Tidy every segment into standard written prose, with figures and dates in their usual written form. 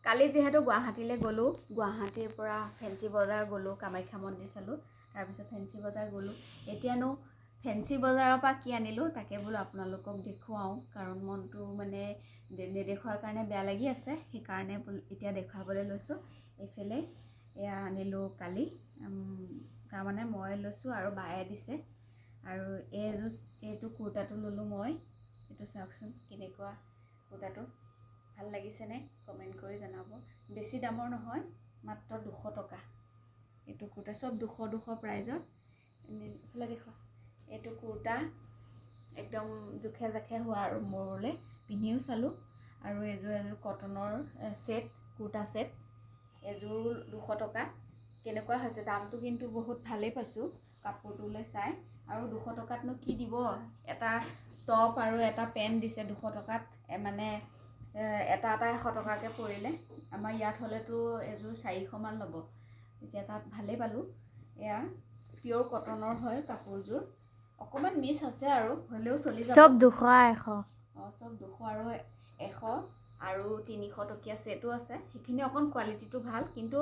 কালি যিহেতু গুৱাহাটীলৈ গ'লোঁ, গুৱাহাটীৰ পৰা ফেঞ্চি বজাৰ গ'লোঁ, কামাখ্যা মন্দিৰ চালোঁ, তাৰপিছত ফেঞ্চি বজাৰ গ'লোঁ। এতিয়ানো ফেঞ্চি বজাৰৰ পৰা কি আনিলোঁ তাকে বোলো আপোনালোকক দেখুৱাওঁ, কাৰণ মনটো মানে নেদেখুৱাৰ কাৰণে বেয়া লাগি আছে, সেইকাৰণে এতিয়া দেখুৱাবলৈ লৈছোঁ। এইফালে এয়া আনিলোঁ কালি, তাৰমানে মই লৈছোঁ আৰু বায়ে দিছে। আৰু এইটো কুৰ্তাটো ল'লোঁ মই। এইটো চাওকচোন কেনেকুৱা কুৰ্তাটো, ভাল লাগিছেনে কমেণ্ট কৰি জনাব। বেছি দামৰ নহয়, মাত্ৰ 200 টকা। এইটো কুৰ্তা চব 200 প্ৰাইজত। এইফালে দেখুৱা, এইটো কুৰ্তা একদম জোখে জাখে হোৱা আৰু মূৰলৈ পিন্ধিও চালোঁ। আৰু এযোৰ কটনৰ ছেট, কুৰ্তা ছেট, এযোৰ 200 টকা। কেনেকুৱা হৈছে, দামটো কিন্তু বহুত ভালেই পাইছোঁ কাপোৰটোলৈ চাই। আৰু 200 টকাতনো কি দিব, এটা টপ আৰু এটা পেণ্ট দিছে 200 টকাত, মানে এটা 100 টকাকৈ পৰিলে। আমাৰ ইয়াত হ'লেতো এযোৰ 400মান ল'ব, এতিয়া তাত ভালেই পালোঁ। এয়া পিয়'ৰ কটনৰ হয় কাপোৰযোৰ, অকণমান মিছ আছে আৰু হ'লেও চলি যাব। চব 200 100। চব 200 আৰু 100 আৰু 300 টকীয়া ছেটো আছে, সেইখিনি অকণ কোৱালিটিটো ভাল, কিন্তু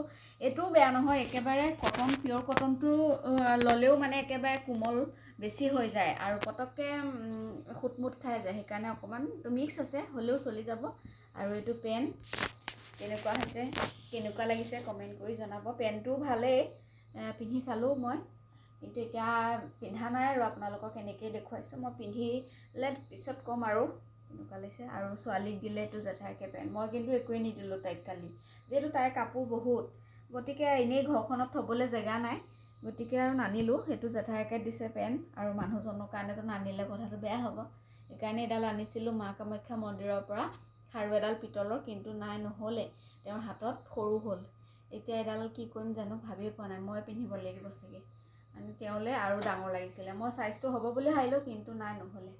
এইটোও বেয়া নহয়। একেবাৰে কটন, পিয়'ৰ কটনটো ল'লেও মানে একেবাৰে কোমল বেছি হৈ যায় আৰু পটককৈ খুটমুট খাই যায়, সেইকাৰণে অকণমান মিক্স আছে, হ'লেও চলি যাব। আৰু এইটো পেণ্ট কেনেকুৱা হৈছে, কেনেকুৱা লাগিছে কমেণ্ট কৰি জনাব। পেণ্টটোও ভালেই, পিন্ধি চালোঁ মই, কিন্তু এতিয়া পিন্ধা নাই আৰু আপোনালোকক এনেকৈয়ে দেখুৱাইছোঁ। মই পিন্ধিলে পিছত ক'ম আৰু কেনেকুৱা লাগিছে। আৰু ছোৱালীক দিলে এইটো জেঠাইকৈ পেণ্ট, মই কিন্তু একোৱেই নিদিলোঁ তাইক কালি, যিহেতু তাইৰ কাপোৰ বহুত, গতিকে এনেই ঘৰখনত থ'বলৈ জেগা নাই, গতিকে আৰু নানিলোঁ। সেইটো জেঠাইকে দিছে পেণ্ট, আৰু মানুহজনৰ কাৰণেতো নানিলে কথাটো বেয়া হ'ব, সেইকাৰণে এডাল আনিছিলোঁ মা কামাখ্যা মন্দিৰৰ পৰা, খাৰু এডাল পিতলৰ, কিন্তু নাই, নহ'লে তেওঁৰ হাতত সৰু হ'ল। এতিয়া এডাল কি কৰিম জানো, ভাবিয়ে পোৱা নাই। মই পিন্ধিব লাগিব চাগে, মানে তেওঁলৈ আৰু ডাঙৰ লাগিছিলে। মই চাইজটো হ'ব বুলি ভাবিলোঁ, কিন্তু নাই, নহ'লে।